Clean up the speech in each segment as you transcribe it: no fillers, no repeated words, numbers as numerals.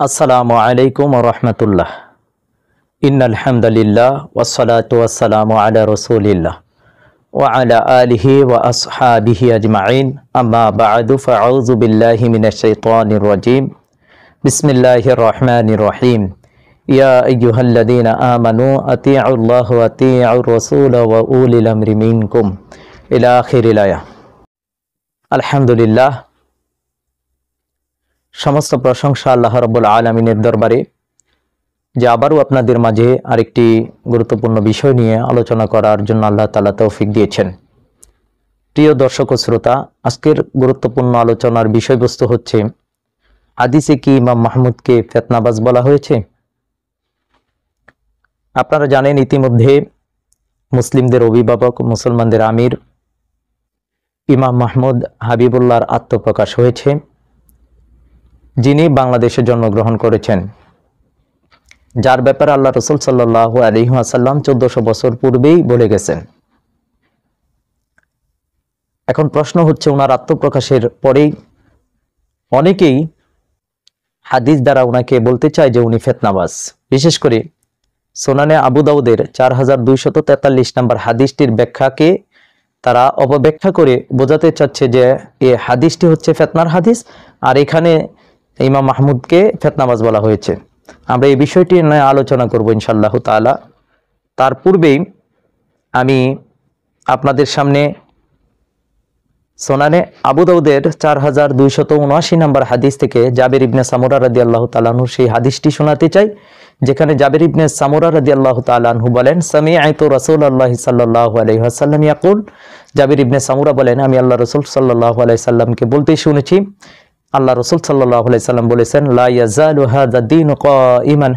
আসসালামু আলাইকুম ওয়া রাহমাতুল্লাহ। ইন্নাল হামদালিল্লাহ ওয়াসসালাতু ওয়াসসালামু আলা রাসূলিল্লাহ ওয়া আলা আলিহি ওয়া আসহাবিহি আজমাইন। আম্মা বা'দু ফাআউযু বিল্লাহি মিনাশ শাইতানির রাজীম। বিসমিল্লাহির রহমানির রহিম। ইয়া আইয়ুহাল্লাযীনা আমানু আতিউল্লাহ ওয়া আতিউর রাসূল ওয়া উলিল আমরি মিনকুম ইলা আখিরিল আয়াহ। আলহামদুলিল্লাহ, সমস্ত প্রশংসা আল্লাহ রাব্বুল আলামিনের দরবারে, যে আবারও আপনাদের মাঝে আরেকটি গুরুত্বপূর্ণ বিষয় নিয়ে আলোচনা করার জন্য আল্লাহ তাআলা তৌফিক দিয়েছেন। প্রিয় দর্শক ও শ্রোতা, আজকের গুরুত্বপূর্ণ আলোচনার বিষয়বস্তু হচ্ছে, হাদিসে কি ইমাম মাহমুদকে ফিতনাবাজ বলা হয়েছে? আপনারা জানেন, ইতিমধ্যে মুসলিমদের অভিভাবক, মুসলমানদের আমির ইমাম মাহমুদ হাবিবুল্লাহর আত্মপ্রকাশ হয়েছে, যিনি বাংলাদেশে জন্মগ্রহণ করেছেন, যার ব্যাপারে আল্লাহ রাসূল সাল্লাল্লাহু আলাইহি ওয়াসাল্লাম 1400 বছর পূর্বেই বলে গেছেন। এখন প্রশ্ন হচ্ছে, ওনার আত্মপ্রকাশের পরেই অনেকেই হাদিস দ্বারা ওনাকে বলতে চায় যে উনি ফিতনাবাজ। বিশেষ করে সুনানে আবু দাউদের 4243 নম্বর হাদিসটির ব্যাখ্যাকে তারা অপব্যাখ্যা করে বোঝাতে চাচ্ছে যে এই হাদিসটি হচ্ছে ফিতনার হাদিস, আর এখানে ইমাম মাহমুদকে ফিতনাবাজ বলা হয়েছে। আমরা এই বিষয়টি নিয়ে আলোচনা করব ইনশাআল্লাহ তাআলা। তার পূর্বেই আমি আপনাদের সামনে সুনানে আবু দাউদের 4279 নম্বর হাদিস থেকে জাবির ইবনে সামুরা রাদিয়াল্লাহু তাআলা আনহু সেই হাদিসটি শোনাতে চাই, যেখানে জাবির ইবনে সামুরা রাদিয়াল্লাহু তাআলা আনহু বলেন, সামিআতু রাসূলুল্লাহি সাল্লাল্লাহু আলাইহি ওয়াসাল্লাম ইয়াকুল। জাবির ইবনে সামুরা বলেন, আমি আল্লাহ রাসূল সাল্লাল্লাহু আলাইহি সাল্লামকে বলতে শুনেছি, আল্লাহ রাসূল সাল্লাল্লাহু আলাইহি সাল্লাম বলেছেন, লা ইয়াজালু হাযা দীনু কাইমান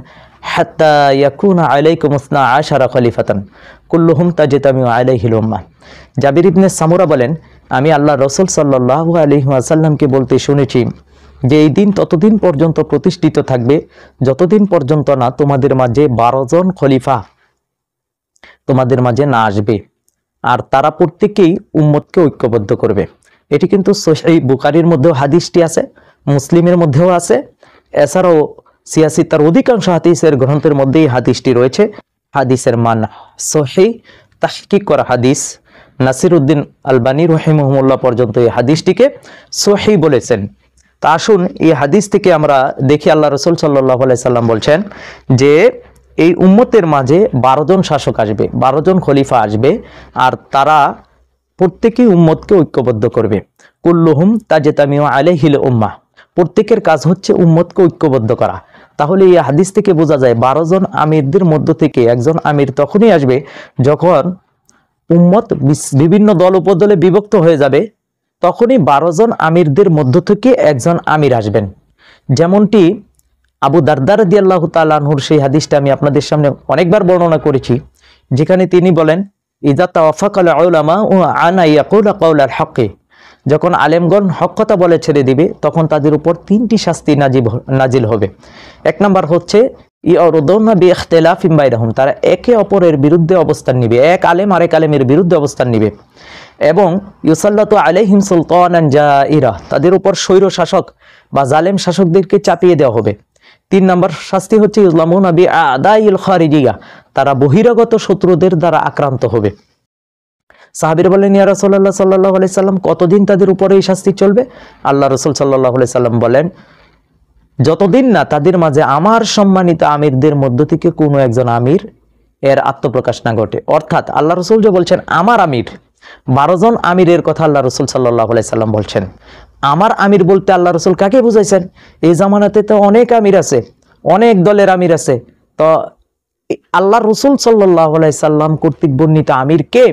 হাত্তা ইয়াকুনা আলাইকুম 12 খলিফাতান কুল্লুহুম তাজতামিউ আলাইহিল উম্মাহ। জাবির ইবনে সামুরা বলেন, আমি আল্লাহ রাসূল সাল্লাল্লাহু আলাইহি ওয়াসাল্লামকে বলতে শুনেছি যে এই দিন ততদিন পর্যন্ত প্রতিষ্ঠিত থাকবে যতদিন পর্যন্ত না তোমাদের মাঝে 12 জন খলিফা তোমাদের মাঝে না আসবে, আর তারা প্রত্যেকেই উম্মতকে ঐক্যবদ্ধ করবে। এটি কিন্তু সহিহ বুখারীর মধ্যেও হাদিসটি আছে, মুসলিমের মধ্যেও আছে, এছাড়াও সিয়াসিতার অধিকাংশ হাদিসের গ্রন্থের মধ্যেই হাদিসটি রয়েছে। হাদিসের মান সহিহ, তাহকিক করা হাদিস। নাসিরউদ্দিন আলবানী রাহিমাহুল্লাহ পর্যন্ত এই হাদিসটিকে সহিহ বলেছেন। তা আসুন এই হাদিস থেকে আমরা দেখি, আল্লাহ রাসূল সাল্লাল্লাহু আলাইহি সাল্লাম বলছেন যে এই উম্মতের মাঝে 12 জন শাসক আসবে, 12 জন খলিফা আসবে, আর তারা প্রত্যেকেই উম্মতকে ঐক্যবদ্ধ করবে। কুল্লুহুম তাজতামিউ আলাইহিল উম্মাহ, প্রত্যেকের কাজ হচ্ছে উম্মতকে ঐক্যবদ্ধ করা। তাহলে এই হাদিস থেকে বোঝা যায় 12 জন আমিরদের মধ্য থেকে একজন আমির তখনই আসবে যখন উম্মত বিভিন্ন দল উপদলে বিভক্ত হয়ে যাবে, তখনই 12 জন আমিরদের মধ্য থেকে একজন আমির আসবেন। যেমনটি আবু দারদা রাদিয়াল্লাহু তাআলা আনহুর সেই হাদিসটা আমি আপনাদের সামনে অনেকবার বর্ণনা করেছি, যেখানে তিনি বলেন, ইযা তাওয়াফাকাল উলামা ওয়া আনা ইয়াকুলু কাওলাল হক, যখন আলেমগণ হক কথা বলে ছেড়ে দিবে তখন তাদের উপর 3টি শাস্তি নাজিল হবে। এক নাম্বার হচ্ছে ইয়ারুদুনা বিইখতিলাফিন বাইনহুম, তারা একে অপরের বিরুদ্ধে অবস্থান নিবে, এক আলেম আরেক আলেমের বিরুদ্ধে অবস্থান নিবে। এবং ইউসাল্লাতু আলাইহিম সুলতানান জাইরা, তাদের উপর স্বৈর শাসক বা জালেম শাসকদেরকে চাপিয়ে দেওয়া হবে। 3 নম্বর শাস্তি হচ্ছে ইউজলামুনা বিআদাইল খারিজিয়া, তারা বহিরাগত শত্রুদের দ্বারা আক্রান্ত হবে। সাহাবীরা বলেন, ইয়া রাসূলুল্লাহ সাল্লাল্লাহু আলাইহি সাল্লাম, কতদিন তাদের উপরে এই শাস্তি চলবে? আল্লাহ রাসূল সাল্লাল্লাহু আলাইহি সাল্লাম বলেন, যতদিন না তাদের মাঝে আমার সম্মানিত আমিরদের মধ্য থেকে কোনো একজন আমির এর আত্মপ্রকাশ না ঘটে। অর্থাৎ আল্লাহ রাসূল যে বলছেন আমার আমির, 12 জন আমিরের কথা আল্লাহ রাসূল সাল্লাল্লাহু আলাইহি সাল্লাম বলছেন। আমার আমির বলতে আল্লাহ রাসূল কাকে বুঝাইছেন? এই জামানাতে তো অনেক আমির আছে, অনেক দলের আমির আছে, তো আল্লাহ রাসূল সাল্লাল্লাহু আলাইহি সাল্লাম কর্তৃক বর্ণিত আমির কে?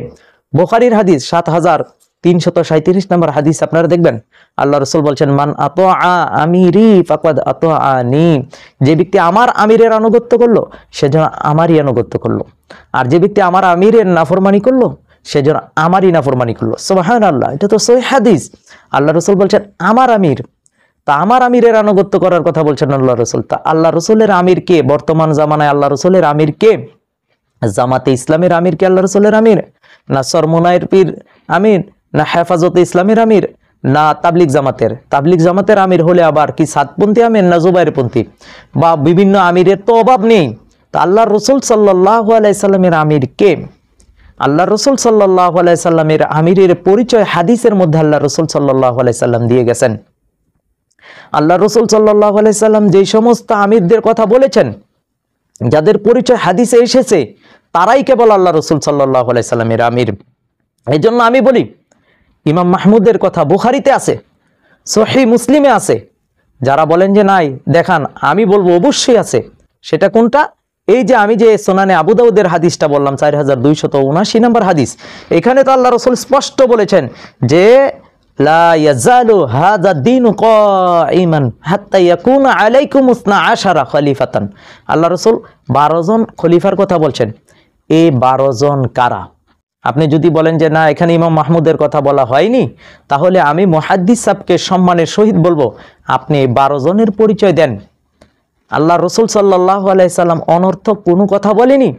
বুখারীর হাদিস 7337 নম্বর হাদিস আপনারা দেখবেন, আল্লাহ রাসূল বলছেন, মান আতাআ আমিরি ফাকাদ আতাআনি, যে ব্যক্তি আমার আমিরের আনুগত্য করলো সেজন্য আমারই আনুগত্য করলো, আর যে ব্যক্তি আমার আমিরের নাফরমানি করলো সেজন্য আমারই নাফরমানি করলো। সুবহানাল্লাহ, এটা তো সহিহ হাদিস। আল্লাহ রাসূল বলছেন আমার আমির, তা আমার আমিরের আনুগত্য করার কথা বলছেন আল্লাহ রাসূল। তা আল্লাহ রাসূলের আমির কে? বর্তমান জামানায় আল্লাহ রাসূলের আমির কে? জামাতে ইসলামের আমির কে আল্লাহ রাসূলের আমির? না সরমুনায়ের পীর আমির? না হেফাজতে ইসলামের আমির? না তাবলিগ জামাতের আমির হলে আবার কি সাতপন্থী আমির না জুবাইরপন্থী বা বিভিন্ন আমিরের তো অভাব নেই। তা আল্লাহ রসুল সাল্লাল্লাহু আলাইহি সাল্লামের আমির কে? আল্লাহ রসুল সাল্লাল্লাহু আলাইহি সাল্লামের আমিরের পরিচয় হাদিসের মধ্যে আল্লাহ রসুল সাল্লাল্লাহু আলাইহি সাল্লাম দিয়ে গেছেন। আল্লাহ রসুল সাল্লাল্লাহু আলাইহি সাল্লাম যেই সমস্ত আমিরদের কথা বলেছেন, যাদের পরিচয় হাদিসে এসেছে, তারাই কেবল আল্লাহ রসুল সাল্লাল্লাহু আলাইহি সাল্লামের আমির। এই জন্য আমি বলি, ইমাম মাহমুদের কথা বুখারীতে আছে, সহিহ মুসলিমে আছে। যারা বলেন যে নাই, দেখান, আমি বলবো অবশ্যই আছে। সেটা কোনটা? এই যে আমি যে সুনানে আবু দাউদের হাদিসটা বললাম, 4279 নম্বর হাদিস, এখানে তো আল্লাহ রাসূল স্পষ্ট বলেছেন যে লা ইয়াজালু হাযা দ্বীনু কাঈমান হাত্তা ইয়াকুনা আলাইকুম 12 খলিফাতান। আল্লাহ রাসূল 12 জন খলিফার কথা বলছেন। এই 12 জন কারা? আপনি যদি বলেন যে না, এখানে ইমাম মাহমুদের কথা বলা হয়নি, তাহলে আমি মুহাদ্দিস সাহেবকে সম্মানের সহিত বলবো, আপনি 12 জনের পরিচয় দেন। আল্লাহ রসুল সাল্লাল্লাহু আলাইহি সাল্লাম অনর্থক কোনো কথা বলেনি।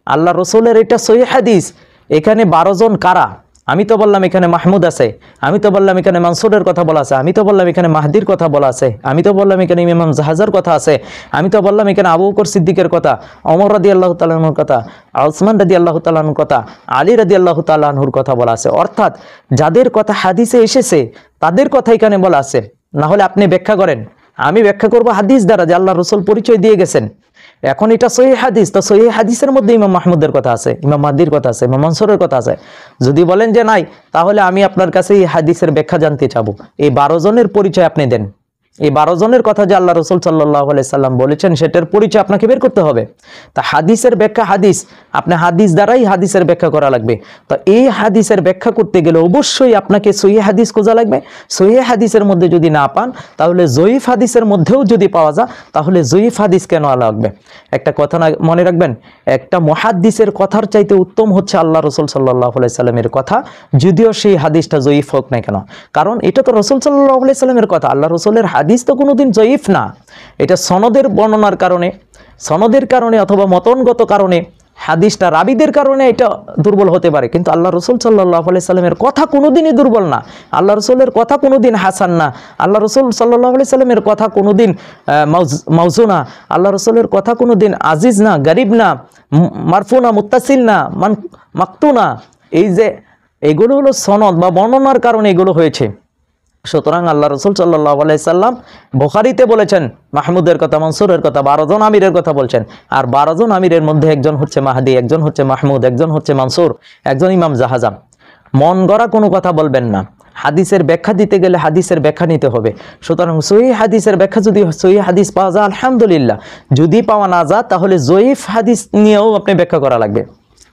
আল্লাহ রসুলের এটা সহিহ হাদিস। এখানে 12 জন কারা? আমি তো বললাম এখানে মাহমুদ আছে, আমি তো বললাম এখানে মানসুরের কথা বলা আছে, আমি তো বললাম এখানে মাহদির কথা বলা আছে, আমি তো বললাম এখানে ইমাম জাহাজের কথা আছে, আমি তো বললাম এখানে আবু বকর সিদ্দিকের কথা, ওমর রাদিয়াল্লাহু তাআলা আনহুর কথা, উসমান রাদিয়াল্লাহু তাআলা আনহুর কথা, আলী রাদিয়াল্লাহু তাআলা আনহুর কথা বলা আছে। অর্থাৎ যাদের কথা হাদিসে এসেছে তাদের কথা এখানে বলা আছে। না হলে আপনি ব্যাখ্যা করেন, আমি ব্যাখ্যা করব হাদিস দ্বারা যে আল্লাহ রসুল পরিচয় দিয়ে গেছেন। এখন এটা সহিহ হাদিস, তো সহিহ হাদিসের মধ্যে ইমাম মাহমুদের কথা আছে, ইমাম মাহদির কথা আছে, ইমাম মানসুরের কথা আছে। যদি বলেন যে নাই, তাহলে আমি আপনার কাছে এই হাদিসের ব্যাখ্যা জানতে চাবো। এই 12 জনের পরিচয় আপনি দেন। এই 12 জনের কথা যে আল্লাহ রসুল সাল্লাল্লাহু আলাইহি সাল্লাম বলেছেন, সেটার পরিচয় আপনাকে বের করতে হবে। তা হাদিসের ব্যাখ্যা হাদিস, আপনি হাদিস দ্বারাই হাদিসের ব্যাখ্যা করা লাগবে। তো এই হাদিসের ব্যাখ্যা করতে গেলে অবশ্যই আপনাকে সহিহ হাদিস খোঁজা লাগবে। সহিহ হাদিসের মধ্যে যদি না পান, তাহলে জয়ীফ হাদিসের মধ্যেও যদি পাওয়া যায়, তাহলে জয়ীফ হাদিস কেন আলা লাগবে? একটা কথা মনে রাখবেন, একটা মুহাদ্দিসের কথার চাইতে উত্তম হচ্ছে আল্লাহ রসুল সাল্লাল্লাহু আলাইহি সাল্লামের কথা, যদিও সেই হাদিসটা জয়ীফ হোক না কেন। কারণ এটা তো রসুল সাল্লাল্লাহু আলাইহি সাল্লামের কথা, আল্লাহ রসুলের হাদিস তো কোনোদিন জয়ীফ না। এটা সনদের বর্ণনার কারণে, সনদের কারণে অথবা মতনগত কারণে, হাদিসটা রাবীদের কারণে এটা দুর্বল হতে পারে, কিন্তু আল্লাহ রসুল সাল্লাল্লাহু আলাইহি সাল্লামের কথা কোনোদিনই দুর্বল না। আল্লাহ রসুলের কথা কোনোদিন হাসান না। আল্লাহ রসুল সাল্লাল্লাহু আলাইহি সাল্লামের কথা কোনোদিন মাউজু না। আল্লাহ রসুলের কথা কোনোদিন আজিজ না, গরিব না, মারফু না, মুত্তাসিল না, মাকতু না। এই যে এগুলো হলো সনদ বা বর্ণনার কারণে এগুলো হয়েছে। সুতরাং আল্লাহ রসুল সাল্লাল্লাহু আলাইহি সাল্লাম বুখারীতে বলেছেন মাহমুদের কথা, মনসুরের কথা, 12 জন আমিরের কথা বলছেন। আর 12 জন আমিরের মধ্যে একজন হচ্ছে মাহদি, একজন হচ্ছে মাহমুদ, একজন হচ্ছে মনসুর, একজন ইমাম জাহাজাম। মন গড়া কোনো কথা বলবেন না। হাদিসের ব্যাখ্যা দিতে গেলে হাদিসের ব্যাখ্যা নিতে হবে। সুতরাং সহিহ হাদিসের ব্যাখ্যা যদি সহিহ হাদিস পাওয়া যায় আলহামদুলিল্লাহ, যদি পাওয়া না যায় তাহলে জয়ীফ হাদিস নিয়েও আপনি ব্যাখ্যা করা লাগবে।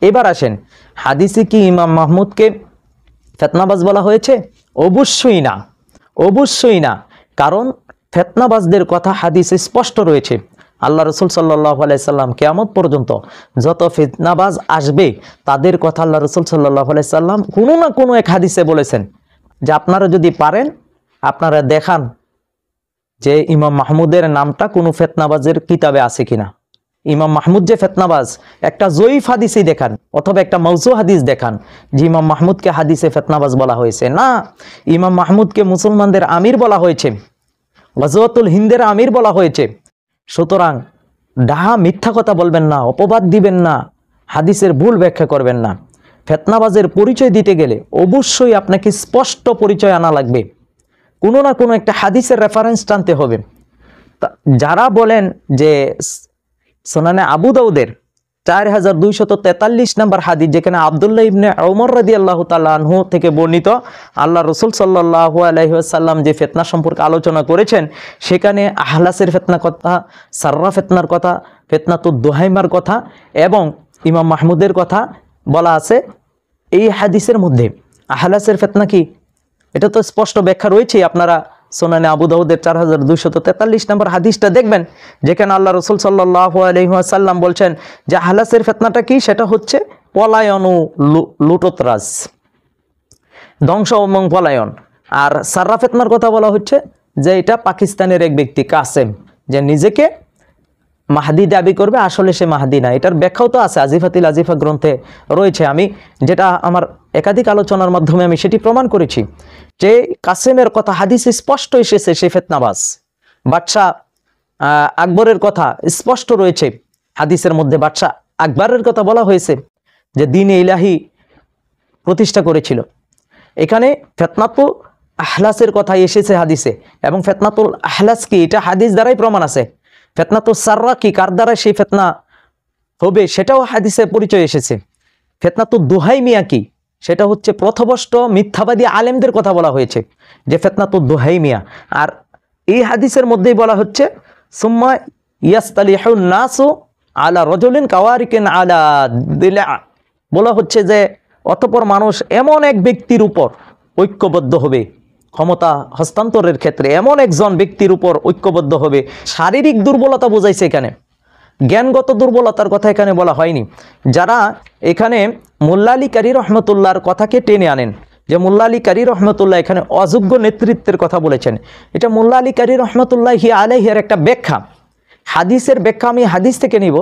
এবার আসেন, হাদিসে কি ইমাম মাহমুদকে ফিতনাবাজ বলা হয়েছে? অবশ্যই না, অবশ্যই না। কারণ ফিতনাবাজদের কথা হাদিসে স্পষ্ট রয়েছে। আল্লাহ রসুল সাল্লাল্লাহু আলাইহি সাল্লাম কিয়ামত পর্যন্ত যত ফিতনাবাজ আসবে, তাদের কথা আল্লাহ রসুল সাল্লাল্লাহু আলাইহি সাল্লাম কোনো না কোনো এক হাদিসে বলেছেন যে আপনারা যদি পারেন আপনারা দেখান যে ইমাম মাহমুদের নামটা কোনো ফিতনাবাজের কিতাবে আছে কিনা। ইমাম মাহমুদ যে ফিতনাবাজ, একটা জয়ীফ হাদিসই দেখান অথবা একটা মাউজু হাদিস দেখান যে ইমাম মাহমুদকে হাদিসে ফিতনাবাজ বলা হয়েছে। না, ইমাম মাহমুদকে মুসলমানদের আমির বলা হয়েছে, গজওয়াতুল হিন্দের আমির বলা হয়েছে। সুতরাং ডাহা মিথ্যা কথা বলবেন না, অপবাদ দিবেন না, হাদিসের ভুল ব্যাখ্যা করবেন না। ফিতনাবাজের পরিচয় দিতে গেলে অবশ্যই আপনাকে স্পষ্ট পরিচয় আনা লাগবে, কোনো না কোনো একটা হাদিসের রেফারেন্স টানতে হবে। যারা বলেন যে সুনানে আবু দাউদের 4243 নম্বর হাদিস, যেখানে আব্দুল্লাহ ইবনে ওমর রাদিয়াল্লাহু তাআলা আনহু থেকে বর্ণিত, আল্লাহ রাসূল সাল্লাল্লাহু আলাইহি ওয়াসাল্লাম যে ফিতনা সম্পর্কে আলোচনা করেছেন, সেখানে আহলাসের ফিতনার কথা, সাররা ফিতনার কথা, ফিতনাতুদ দুহাইমার কথা এবং ইমাম মাহমুদের কথা বলা আছে। এই হাদিসের মধ্যে আহলাসের ফিতনা কি, এটা তো স্পষ্ট ব্যাখ্যা রয়েছে। আপনারা সুনানে আবু দাউদের 4243 নম্বর হাদিসটা দেখবেন, যেখানে আল্লাহ রসুল সাল্লাল্লাহু আলাইহি ওয়াসাল্লাম বলছেন যে আহলাসের ফিতনাটা কি, সেটা হচ্ছে পলায়ন ও লুটতরাজ, ধ্বংস এবং পলায়ন। আর সাররা ফিতনার কথা বলা হচ্ছে যে এটা পাকিস্তানের এক ব্যক্তি কাসেম, যে নিজেকে মাহদি দাবি করবে, আসলে সে মাহদি না। এটার ব্যাখ্যাও তো আছে, আজিফাতিল আজিফা গ্রন্থে রয়েছে। আমি যেটা আমার একাধিক আলোচনার মাধ্যমে আমি সেটি প্রমাণ করেছি যে কাসেমের কথা হাদিসে স্পষ্ট এসেছে, সে ফিতনাবাজ। বাদশাহ আকবরের কথা স্পষ্ট রয়েছে হাদিসের মধ্যে, বাদশাহ আকবরের কথা বলা হয়েছে যে দ্বীন ইলাহি প্রতিষ্ঠা করেছিল। এখানে ফিতনাতুল আহলাসের কথা এসেছে হাদিসে, এবং ফিতনাতুল আহলাস কি এটা হাদিস দ্বারাই প্রমাণ আছে। ফিতনাতুল সাররা কি, কার দ্বারা সেই ফিতনা হবে সেটাও হাদিসে পরিচয় এসেছে। ফিতনাতুল দুহাইমিয়া কি, সেটা হচ্ছে পথভ্রষ্ট মিথ্যাবাদী আলেমদের কথা বলা হয়েছে যে ফিতনাতুল দুহাইমিয়া। আর এই হাদিসের মধ্যেই বলা হচ্ছে সুম্মা ইয়াস্তালিহুন নাসু আলা রাজুলিন কাওয়ারিকিন আলা দিলা, বলা হচ্ছে যে অতঃপর মানুষ এমন এক ব্যক্তির উপর ঐক্যবদ্ধ হবে, ক্ষমতা হস্তান্তরের ক্ষেত্রে এমন একজন ব্যক্তির উপর ঐক্যবদ্ধ হবে। শারীরিক দুর্বলতা বোঝাইছে এখানে, জ্ঞানগত দুর্বলতার কথা এখানে বলা হয়নি। যারা এখানে মোল্লা আলী কারি রহমতুল্লাহর কথাকে টেনে আনেন যে মোল্লা আলী কারি রহমতুল্লাহ এখানে অযোগ্য নেতৃত্বের কথা বলেছেন, এটা মোল্লা আলী কারি রহমতুল্লাহি আলাইহির একটা ব্যাখ্যা, হাদিসের ব্যাখ্যা আমি হাদিস থেকে নিব।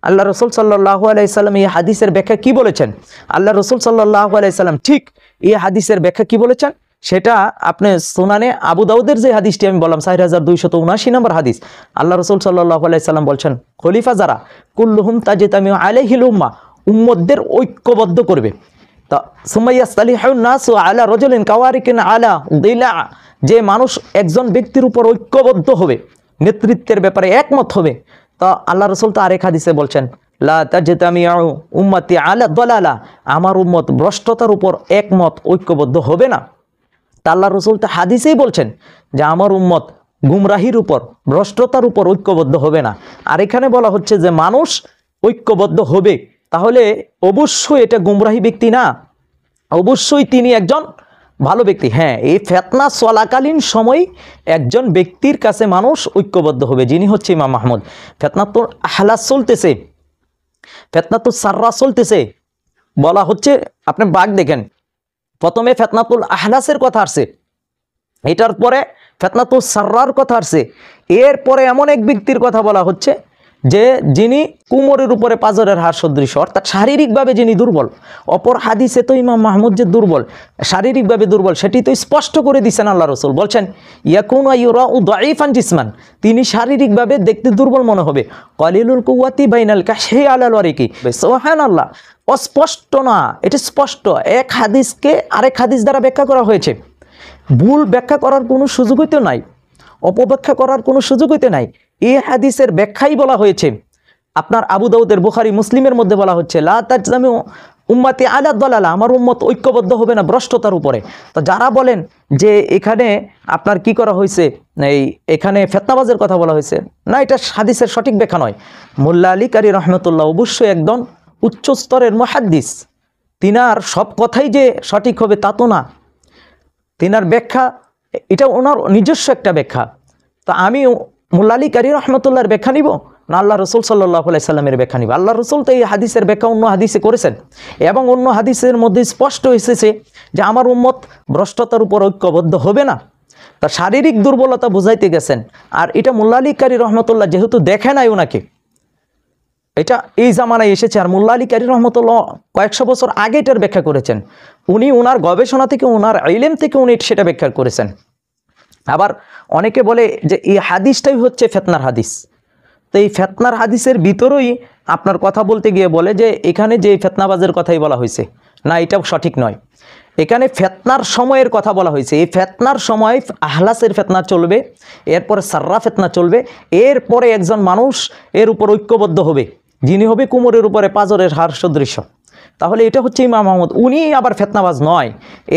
আল্লাহ রসুল সাল্লাল্লাহু আলাইহি সাল্লাম এই হাদিসের ব্যাখ্যা কি বলেছেন, আল্লাহ রসুল সাল্লাল্লাহু আলাইহি সাল্লাম ঠিক এই হাদিসের ব্যাখ্যা কি বলেছেন সেটা আপনি সুনানে আবু দাউদের যে হাদিসটি আমি বললাম 4279 নম্বর হাদিস, আল্লাহ রসুল সাল্লাল্লাহু আলাইহি সাল্লাম বলছেন খলিফা যারা কুল্লুহুম তাজতামিউ আলাইহিল উম্মাহ, উম্মতদের ঐক্যবদ্ধ করবে। তা সুম্মা ইয়াস্তালিহুন নাসু আলা রাজুলিন কাওয়ারিকিন আলা দিলা, যে মানুষ একজন ব্যক্তির উপর ঐক্যবদ্ধ হবে, নেতৃত্বের ব্যাপারে একমত হবে। তা আল্লাহ রসুল তো আরেক হাদিসে বলছেন লা তাজতামিউ উম্মতি আলা দালালা, আমার উম্মত ভ্রষ্টতার উপর একমত ঐক্যবদ্ধ হবে না। তা আল্লাহ রসুল তো হাদিসেই বলছেন যে আমার উম্মত গুমরাহির উপর ভ্রষ্টতার উপর ঐক্যবদ্ধ হবে না। আর এখানে বলা হচ্ছে যে মানুষ ঐক্যবদ্ধ হবে, তাহলে অবশ্যই এটা গুমরাহি ব্যক্তি না, অবশ্যই তিনি একজন ভালো ব্যক্তি। হ্যাঁ, এই ফিতনা চলাকালীন সময় একজন ব্যক্তির কাছে মানুষ ঐক্যবদ্ধ হবে, যিনি হচ্ছে ইমাম মাহমুদ। ফিতনাতুল আহলাস চলতেছে, ফিতনাতুল সাররা চলতেছে, বলা হচ্ছে আপনি বাঘ দেখেন, প্রথমে ফিতনাতুল আহলাসের কথা আসছে, এটার পরে ফিতনাতুল সাররার কথা আসছে, এরপরে এমন এক ব্যক্তির কথা বলা হচ্ছে যে যিনি কোমরের উপরে পাজরের হাড় সদৃশ, অর্থাৎ শারীরিকভাবে যিনি দুর্বল। অপর হাদিসে তো ইমাম মাহমুদ যে দুর্বল, শারীরিকভাবে দুর্বল, সেটি তো স্পষ্ট করে দিচ্ছেন আল্লাহ রসুল, বলছেন ইয়াকুনু ইউরাউ দাঈফান জিসমান, তিনি শারীরিকভাবে দেখতে দুর্বল মনে হবে। কলিলুল কুওয়াতি বাইনাল কাশহি আলাল ওয়ারিকি, সুবহানাল্লাহ, অস্পষ্ট না, এটা স্পষ্ট। এক হাদিসকে আরেক হাদিস দ্বারা ব্যাখ্যা করা হয়েছে, ভুল ব্যাখ্যা করার কোনো সুযোগ হইতে নাই, অপব্যাখ্যা করার কোনো সুযোগ হইতে নাই। এই হাদিসের ব্যাখ্যাই বলা হয়েছে আপনার আবু দাউদের, বুখারী, মুসলিমের মধ্যে বলা হচ্ছে লা তাজতামিউ উম্মতি আলা দালালা, আমার উম্মত ঐক্যবদ্ধ হবে না ভ্রষ্টতার উপরে। তো যারা বলেন যে এখানে আপনার কি করা হয়েছে, এখানে ফিতনাবাজের কথা বলা হয়েছে, না, এটা হাদিসের সঠিক ব্যাখ্যা নয়। মোল্লা আলী কারি রহমতুল্লাহ অবশ্যই একদম উচ্চ স্তরের মুহাদ্দিস, তিনার সব কথাই যে সঠিক হবে তা তো না, তিনার ব্যাখ্যা এটা ওনার নিজস্ব একটা ব্যাখ্যা। তো আমি মোল্লা আলী কারি রহমতুল্লাহর ব্যাখ্যা নিব না আল্লাহ রসুল সাল্লাল্লাহু আলাইহি সাল্লামের ব্যাখ্যা নিব? আল্লাহ রসুল তো এই হাদিসের ব্যাখ্যা অন্য হাদিসে করেছেন, এবং অন্য হাদিসের মধ্যে স্পষ্ট এসেছে যে আমার উম্মত ভ্রষ্টতার উপর ঐক্যবদ্ধ হবে না। তার শারীরিক দুর্বলতা বুঝাইতে গেছেন, আর এটা মোল্লা আলী কারি রহমতুল্লাহ যেহেতু দেখে নাই ওনাকে, এটা এই জামানায় এসেছে, আর মোল্লা আলী কারি রহমতুল্লাহ কয়েকশো বছর আগে এটার ব্যাখ্যা করেছেন, উনি ওনার গবেষণা থেকে, ওনার ইলম থেকে উনি সেটা ব্যাখ্যা করেছেন। আবার অনেকে বলে যে এই হাদিসটাই হচ্ছে ফিতনার হাদিস। তো এই ফিতনার হাদিসের ভিতরেই আপনার কথা বলতে গিয়ে বলে যে এখানে যে ফিতনাবাজের কথাই বলা হয়েছে, না, এটাও সঠিক নয়। এখানে ফিতনার সময়ের কথা বলা হয়েছে, এই ফিতনার সময় আহলাসের ফিতনা চলবে, এরপরে সাররা ফিতনা চলবে, এরপরে একজন মানুষ এর উপর ঐক্যবদ্ধ হবে, যিনি হবে কোমরের উপরে পাজরের হাড় সদৃশ। তাহলে এটা হচ্ছে ইমাম মাহমুদ, উনি আবার ফিতনাবাজ নয়।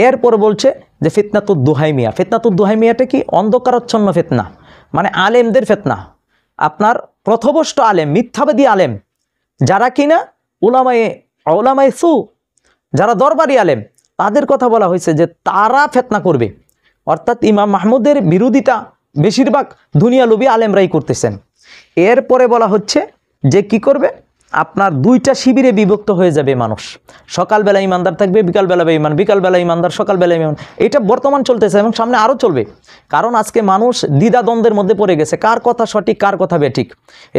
এরপরে বলছে যে ফিতনাতুদ দুহাইমিয়া, ফিতনাতুদ দুহাইমিয়াটা কি? অন্ধকারাচ্ছন্ন ফিতনা, মানে আলেমদের ফিতনা, আপনার পথভ্রষ্ট আলেম, মিথ্যাবাদী আলেম, যারা কিনা উলামায়ে সু, যারা দরবারি আলেম, তাদের কথা বলা হয়েছে যে তারা ফিতনা করবে। অর্থাৎ ইমাম মাহমুদের বিরোধিতা বেশিরভাগ দুনিয়ালুবী আলেমরাই করতেছেন। এরপরে বলা হচ্ছে যে কি করবে, আপনার দুইটা শিবিরে বিভক্ত হয়ে যাবে মানুষ, সকালবেলা ইমানদার থাকবে, বিকালবেলা বেঈমান, বিকালবেলা ইমানদার, সকালবেলা ইমান। এটা বর্তমান চলতেছে এবং সামনে আরও চলবে, কারণ আজকে মানুষ দ্বিধাদ্বন্দ্বের মধ্যে পড়ে গেছে, কার কথা সঠিক কার কথা বেঠিক।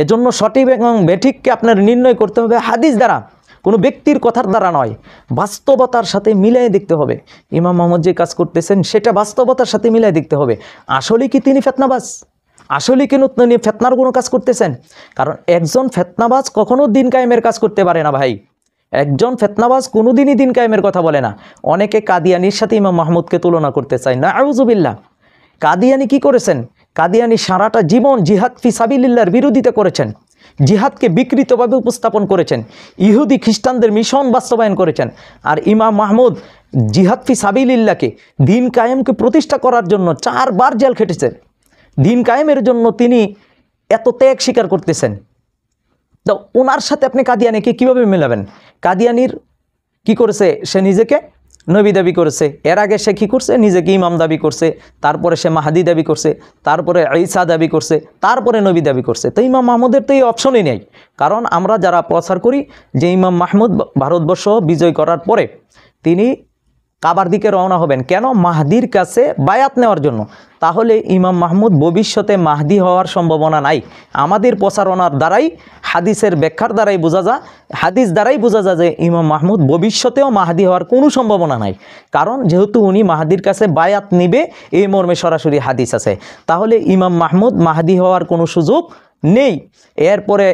এজন্য সঠিক এবং বেঠিককে আপনার নির্ণয় করতে হবে হাদিস দ্বারা, কোনো ব্যক্তির কথার দ্বারা নয়, বাস্তবতার সাথে মিলিয়ে দেখতে হবে। ইমাম মাহমুদ যে কাজ করতেছেন সেটা বাস্তবতার সাথে মিলিয়ে দেখতে হবে। আসলে কি তিনি ফেতনাবাজ? আসলে কি তিনি ফেতনার কোনো কাজ করতেছেন? কারণ একজন ফেতনাবাজ কখনো দিন কায়েমের কাজ করতে পারে না ভাই। একজন ফেতনাবাজ কোনোদিনই দিন কায়েমের কথা বলে না। অনেকে কাদিয়ানির সাথে ইমাম মাহমুদকে তুলনা করতে চায় না, আউযুবিল্লাহ। কাদিয়ানি কি করেছেন? কাদিয়ানি সারাটা জীবন জিহাদ ফি সাবিলিল্লাহর বিরোধিতা করেছেন, জিহাদকে বিকৃতভাবে উপস্থাপন করেছেন, ইহুদি খ্রিস্টানদের মিশন বাস্তবায়ন করেছেন। আর ইমাম মাহমুদ জিহাদ ফি সাবিলিল্লাহকে, দিন কায়েমকে প্রতিষ্ঠা করার জন্য 4 বার জেল খেটেছেন। দিন কায়েমের জন্য তিনি এত ত্যাগ স্বীকার করতেছেন। তো ওনার সাথে আপনি কাদিয়ানিকে কীভাবে মেলাবেন? কাদিয়ানির কি করেছে? সে নিজেকে নবী দাবি করেছে। এর আগে সে কী করছে? নিজেকে ইমাম দাবি করছে, তারপরে সে মাহাদি দাবি করছে, তারপরে ঈসা দাবি করছে, তারপরে নবী দাবি করছে। তো ইমাম মাহমুদের তো এই অপশনই নেই। কারণ আমরা যারা প্রচার করি যে ইমাম মাহমুদ ভারতবর্ষ বিজয় করার পরে তিনি কাবার দিকে রওনা হবেন, কেন? মাহদির কাছে বায়াত নেওয়ার জন্য। তাহলে ইমাম মাহমুদ ভবিষ্যতে মাহদি হওয়ার সম্ভাবনা নাই। আমাদের প্রচারণার দ্বারাই, হাদিসের ব্যাখ্যার দ্বারাই বোঝা যায়, হাদিস দ্বারাই বোঝা যায় যে ইমাম মাহমুদ ভবিষ্যতেও মাহদি হওয়ার কোনো সম্ভাবনা নাই। কারণ যেহেতু উনি মাহদির কাছে বায়াত নিবে এই মর্মে সরাসরি হাদিস আছে। তাহলে ইমাম মাহমুদ মাহদি হওয়ার কোনো সুযোগ নেই। এরপরে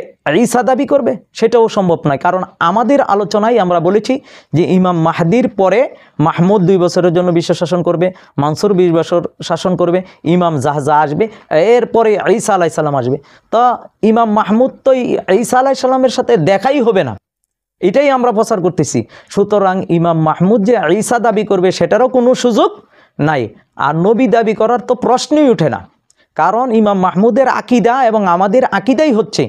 ঈসা দাবি করবে, সেটাও সম্ভব নয়। কারণ আমাদের আলোচনায় আমরা বলেছি যে ইমাম মাহদির পরে মাহমুদ 2 বছরের জন্য বিশ্ব শাসন করবে, মানসুর 20 বছর শাসন করবে, ইমাম জাহজা আসবে, এরপরে ঈসা আলাইহিস সালাম আসবে। তা ইমাম মাহমুদ তো ঈসা আলাইহিস সালামের সাথে দেখাই হবে না, এটাই আমরা প্রচার করতেছি। সুতরাং ইমাম মাহমুদ যে ঈসা দাবি করবে সেটারও কোনো সুযোগ নাই। আর নবী দাবি করার তো প্রশ্নই ওঠে না। কারণ ইমাম মাহমুদের আকিদা এবং আমাদের আকিদাই হচ্ছে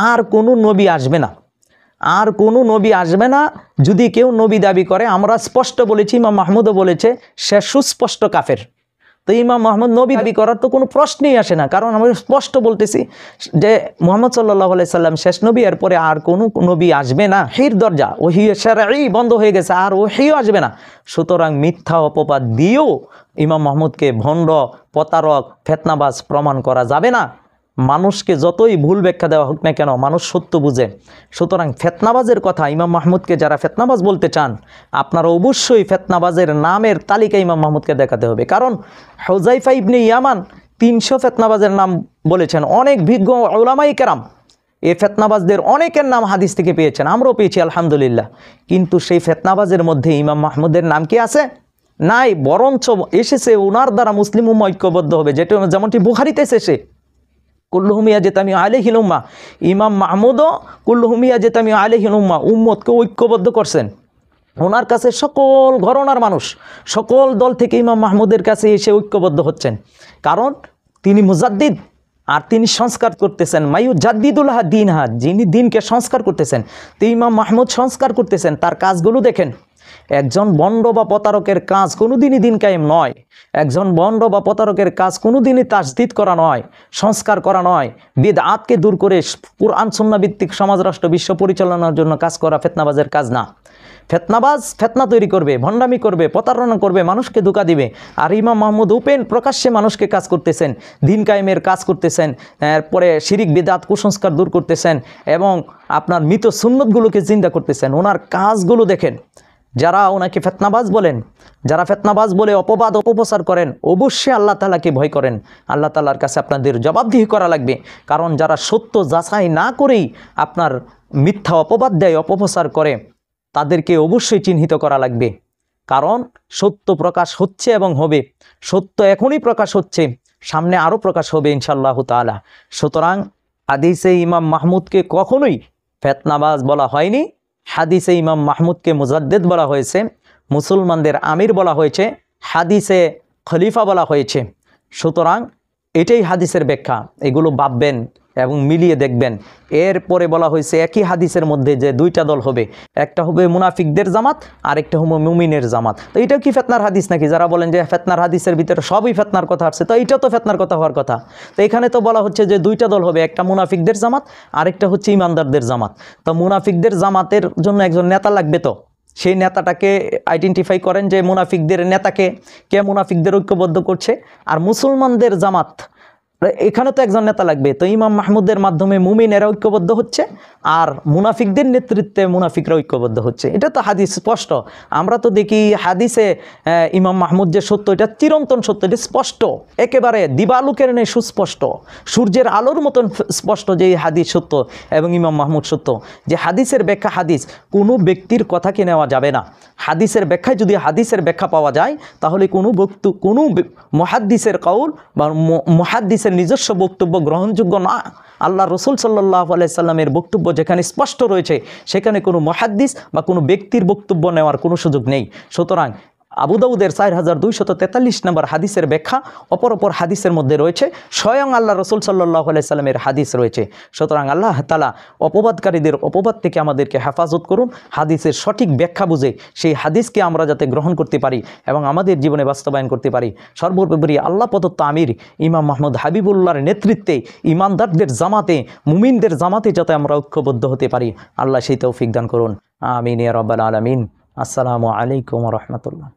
আর কোনো নবী আসবে না, আর কোনো নবী আসবে না। যদি কেউ নবী দাবি করে, আমরা স্পষ্ট বলেছি, ইমাম মাহমুদও বলেছে, সে সুস্পষ্ট কাফের। তো ইমাম মাহমুদ নবী দাবি করার তো কোনো প্রশ্নই আসে না। কারণ আমরা স্পষ্ট বলতেছি যে মুহাম্মদ সাল্লাল্লাহু আলাইহি সাল্লাম শেষ নবী, এরপরে আর কোনো নবী আসবে না। হির দরজা ওহী শারঈ বন্ধ হয়ে গেছে, আর ওহীও আসবে না। সুতরাং মিথ্যা অপবাদ দিয়েও ইমাম মাহমুদকে ভণ্ড, প্রতারক, ফেতনাবাজ প্রমাণ করা যাবে না। মানুষকে যতই ভুল ব্যাখ্যা দেওয়া হোক না কেন, মানুষ সত্য বুঝে। সুতরাং ফেতনাবাজের কথা, ইমাম মাহমুদকে যারা ফেতনাবাজ বলতে চান, আপনারা অবশ্যই ফেতনাবাজের নামের তালিকা ইমাম মাহমুদকে দেখাতে হবে। কারণ হুযায়ফা ইবনে ইয়ামান 300 ফেতনাবাজের নাম বলেছেন। অনেক বিজ্ঞ উলামায়ে কেরাম এই ফেতনাবাজদের অনেকের নাম হাদিস থেকে পেয়েছেন, আমরাও পেয়েছি আলহামদুলিল্লাহ। কিন্তু সেই ফেতনাবাজের মধ্যে ইমাম মাহমুদের নাম কি আছে? নাই। বরঞ্চ এসেছে ওনার দ্বারা মুসলিম উম্মাহ ঐক্যবদ্ধ হবে, যেটা যেমনটি বুখারীতে এসেছে, কুল্লুহুম ইয়াজতামিউ আলাইহিল উম্মাহ। ইমাম মাহমুদও কুল্লুহুম ইয়াজতামিউ আলাইহিল উম্মাহ, উম্মতকে ঐক্যবদ্ধ করছেন। ওনার কাছে সকল ঘরানার মানুষ, সকল দল থেকে ইমাম মাহমুদের কাছে এসে ঐক্যবদ্ধ হচ্ছেন। কারণ তিনি মুজাদ্দিদ, আর তিনি সংস্কার করতেছেন। মায়ুজাদ্দিদুল্লাহ দীনহা, যিনি দিনকে সংস্কার করতেছেন। তো ইমাম মাহমুদ সংস্কার করতেছেন, তার কাজগুলো দেখেন। একজন বন্ড বা প্রতারকের কাজ কোনোদিনই দিন কায়েম নয়। একজন বন্ড বা প্রতারকের কাজ কোনোদিনই তাজদীদ করা নয়, সংস্কার করা নয়। বিদআতকে দূর করে কুরআন সুন্নাহ ভিত্তিক সমাজ রাষ্ট্র বিশ্ব পরিচালনার জন্য কাজ করা ফেতনাবাজের কাজ না। ফেতনাবাজ ফেতনা তৈরি করবে, ভণ্ডামি করবে, প্রতারণা করবে, মানুষকে ধোঁকা দিবে। আর ইমাম মাহমুদ ওপেন প্রকাশ্যে মানুষকে কাজ করতেছেন, দিন কায়েমের কাজ করতেছেন, এরপরে শিরিক বিদআত কুসংস্কার দূর করতেছেন এবং আপনার মৃত সুন্নতগুলোকে জিন্দা করতেছেন। ওনার কাজগুলো দেখেন। যারা ওনাকে ফেতনাবাজ বলেন, যারা ফেতনাবাজ বলে অপবাদ অপপ্রচার করেন, অবশ্যই আল্লাহ তাআলাকে ভয় করেন। আল্লাহ তাআলার কাছে আপনাদের জবাবদিহি করা লাগবে। কারণ যারা সত্য যাচাই না করেই আপনার মিথ্যা অপবাদ দেয়, অপপ্রচার করে, তাদেরকে অবশ্যই চিহ্নিত করা লাগবে। কারণ সত্য প্রকাশ হচ্ছে এবং হবে। সত্য এখনই প্রকাশ হচ্ছে, সামনে আরও প্রকাশ হবে ইনশাআল্লাহ তাআলা। সুতরাং হাদিসে ইমাম মাহমুদকে কখনোই ফেতনাবাজ বলা হয়নি। হাদিসে ইমাম মাহমুদকে মুজাদ্দিদ বলা হয়েছে, মুসলমানদের আমির বলা হয়েছে, হাদিসে খলিফা বলা হয়েছে। সুতরাং এটাই হাদিসের ব্যাখ্যা। এগুলো ভাববেন এবং মিলিয়ে দেখবেন। এরপরে বলা হয়েছে একই হাদিসের মধ্যে যে 2টা দল হবে, একটা হবে মুনাফিকদের জামাত, আরেকটা হবে মুমিনের জামাত। তো এটা কি ফেতনার হাদিস নাকি? যারা বলেন যে ফেতনার হাদিসের ভিতরে সবই ফেতনার কথা আসছে, তো এটা তো ফেতনার কথা হওয়ার কথা। তো এখানে তো বলা হচ্ছে যে 2টা দল হবে, একটা মুনাফিকদের জামাত, আরেকটা হচ্ছে ইমানদারদের জামাত। তো মুনাফিকদের জামাতের জন্য একজন নেতা লাগবে। তো সেই নেতাটাকে আইডেন্টিফাই করেন যে মুনাফিকদের নেতাকে, কে মুনাফিকদের ঐক্যবদ্ধ করছে। আর মুসলমানদের জামাত, এখানে তো একজন নেতা লাগবে, তো ইমাম মাহমুদের মাধ্যমে মুমিনেরা ঐক্যবদ্ধ হচ্ছে আর মুনাফিকদের নেতৃত্বে মুনাফিকরা ঐক্যবদ্ধ হচ্ছে, এটা তো হাদিস স্পষ্ট। আমরা তো দেখি হাদিসে ইমাম মাহমুদ যে সত্য, এটা চিরন্তন সত্য, এটা স্পষ্ট, একেবারে দিবালোকের নেই সুস্পষ্ট, সূর্যের আলোর মতন স্পষ্ট যে এই হাদিস সত্য এবং ইমাম মাহমুদ সত্য। যে হাদিসের ব্যাখ্যা হাদিস, কোনো ব্যক্তির কথাকে নেওয়া যাবে না। হাদিসের ব্যাখ্যায় যদি হাদিসের ব্যাখ্যা পাওয়া যায়, তাহলে কোনো মুহাদ্দিসের কাউল বা মুহাদ্দিসের নিজস্ব বক্তব্য গ্রহণযোগ্য না। আল্লাহ রসুল সাল্লাল্লাহু আলাইহি সাল্লামের বক্তব্য যেখানে স্পষ্ট রয়েছে, সেখানে কোনো মুহাদ্দিস বা কোনো ব্যক্তির বক্তব্য নেওয়ার কোনো সুযোগ নেই। সুতরাং আবু দাউদের 4243 নম্বর হাদিসের ব্যাখ্যা অপর হাদিসের মধ্যে রয়েছে, স্বয়ং আল্লাহ রসুল সাল্লাল্লাহু আলাইহি সাল্লামের হাদিস রয়েছে। সুতরাং আল্লাহ তাআলা অপবাদকারীদের অপবাদ থেকে আমাদেরকে হেফাজত করুন, হাদিসের সঠিক ব্যাখ্যা বুঝে সেই হাদিসকে আমরা যাতে গ্রহণ করতে পারি এবং আমাদের জীবনে বাস্তবায়ন করতে পারি। সর্বোপরি আল্লাহ প্রদত্ত আমির ইমাম মাহমুদ হাবিবুল্লাহর নেতৃত্বে ইমানদারদের জামাতে, মুমিনদের জামাতে যাতে আমরা ঐক্যবদ্ধ হতে পারি, আল্লাহ সেই তৌফিক দান করুন। আমিন ইয়া রাব্বাল আলামিন। আসসালামু আলাইকুম ওয়া রাহমাতুল্লাহ।